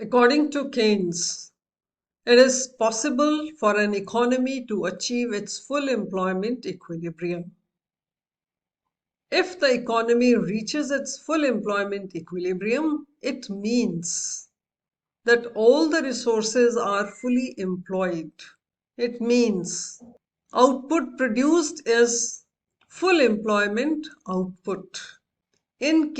According to Keynes, it is possible for an economy to achieve its full employment equilibrium. If the economy reaches its full employment equilibrium, it means that all the resources are fully employed. It means output produced is full employment output. In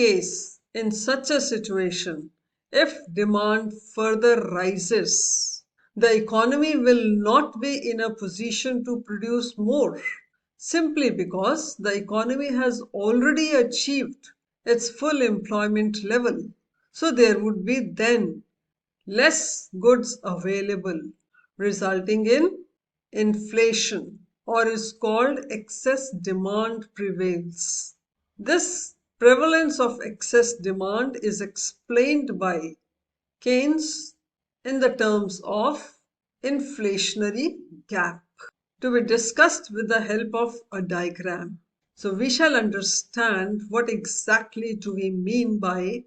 such a situation, if demand further rises, the economy will not be in a position to produce more, simply because the economy has already achieved its full employment level. So there would be then less goods available, resulting in inflation, or is called excess demand prevails. This prevalence of excess demand is explained by Keynes in the terms of inflationary gap, to be discussed with the help of a diagram. So we shall understand what exactly do we mean by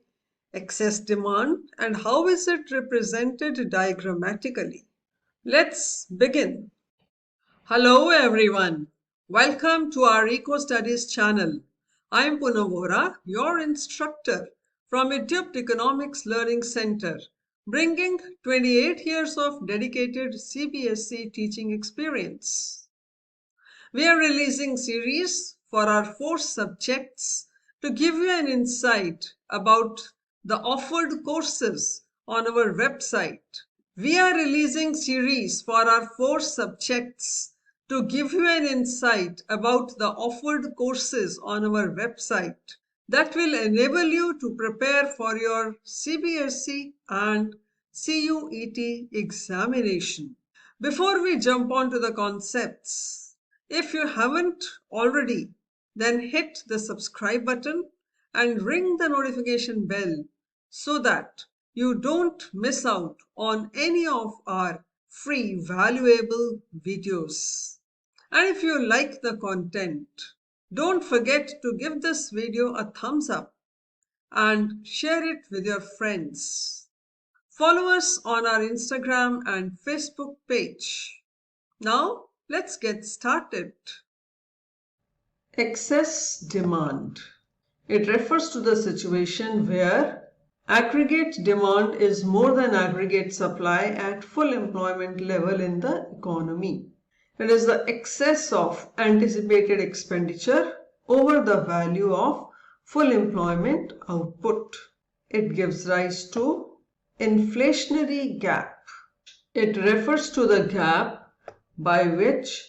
excess demand and how is it represented diagrammatically. Let's begin. Hello everyone. Welcome to our ECOSTUDYS channel. I am Poonam Vohra, your instructor from Untitled Economics Learning Center, bringing 28 years of dedicated CBSE teaching experience. We are releasing series for our 4 subjects to give you an insight about the offered courses on our website. We are releasing series for our 4 subjects to give you an insight about the offered courses on our website that will enable you to prepare for your CBSE and CUET examination. Before we jump on to the concepts, if you haven't already, then hit the subscribe button and ring the notification bell so that you don't miss out on any of our free valuable videos. And if you like the content, don't forget to give this video a thumbs up and share it with your friends. Follow us on our Instagram and Facebook page. Now, let's get started. Excess demand. It refers to the situation where aggregate demand is more than aggregate supply at full employment level in the economy. It is the excess of anticipated expenditure over the value of full employment output. It gives rise to inflationary gap. It refers to the gap by which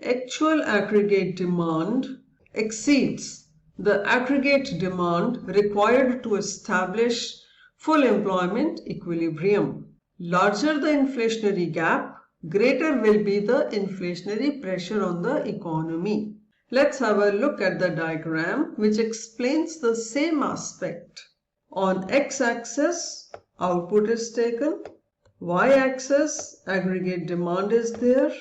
actual aggregate demand exceeds the aggregate demand required to establish full employment equilibrium. Larger the inflationary gap, greater will be the inflationary pressure on the economy. Let's have a look at the diagram which explains the same aspect. On x-axis, output is taken. Y-axis, aggregate demand is there.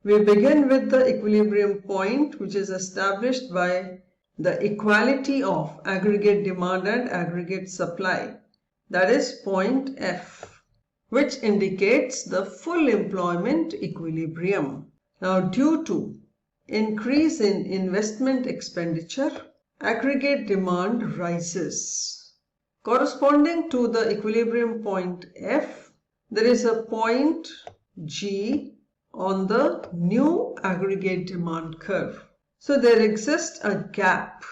We begin with the equilibrium point, which is established by the equality of aggregate demand and aggregate supply. That is point F, which indicates the full employment equilibrium. Now, due to increase in investment expenditure, aggregate demand rises. Corresponding to the equilibrium point F, there is a point G on the new aggregate demand curve. So there exists a gap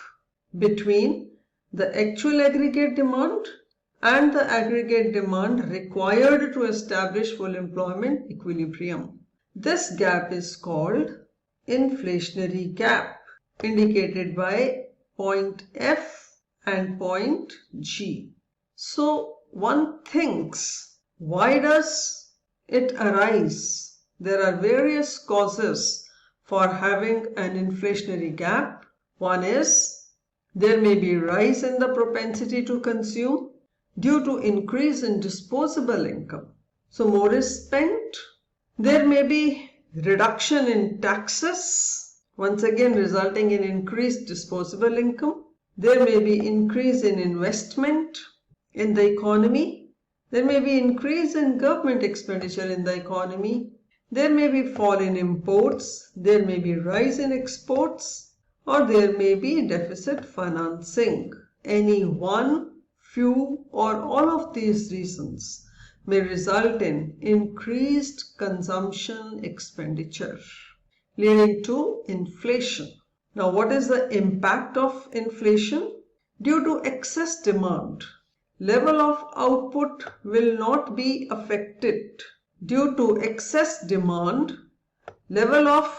between the actual aggregate demand and the aggregate demand required to establish full employment equilibrium. This gap is called inflationary gap, indicated by point F and point G. So one thinks, why does it arise? There are various causes for having an inflationary gap. One is there may be rise in the propensity to consume due to increase in disposable income. So more is spent. There may be reduction in taxes, once again resulting in increased disposable income. There may be increase in investment in the economy. There may be increase in government expenditure in the economy. There may be fall in imports. There may be rise in exports. Or there may be deficit financing. Any one, few, or all of these reasons may result in increased consumption expenditure, leading to inflation. Now, what is the impact of inflation? Due to excess demand, level of output will not be affected. Due to excess demand, level of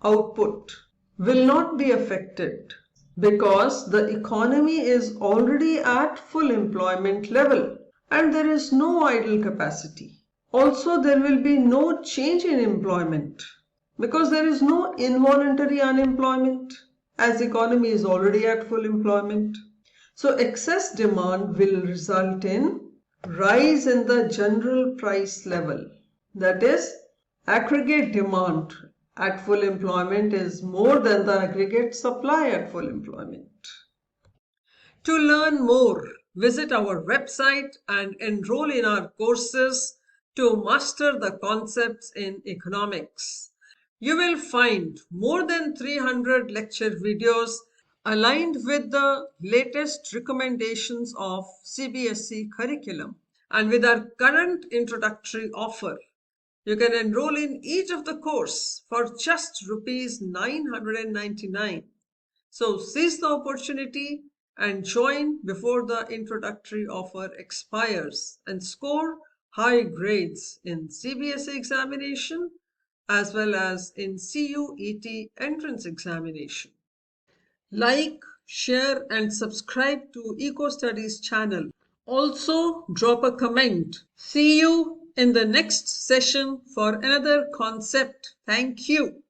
output will not be affected because the economy is already at full employment level and there is no idle capacity. Also, there will be no change in employment because there is no involuntary unemployment as the economy is already at full employment. So excess demand will result in rise in the general price level. That is, aggregate demand at full employment is more than the aggregate supply at full employment. To learn more, visit our website and enroll in our courses to master the concepts in economics. You will find more than 300 lecture videos aligned with the latest recommendations of CBSE curriculum. And with our current introductory offer, you can enroll in each of the course for just rupees 999. So seize the opportunity and join before the introductory offer expires and score high grades in CBSE examination as well as in CUET entrance examination. Like, share and subscribe to ECOSTUDYS channel. Also drop a comment. See you in the next session for another concept. Thank you.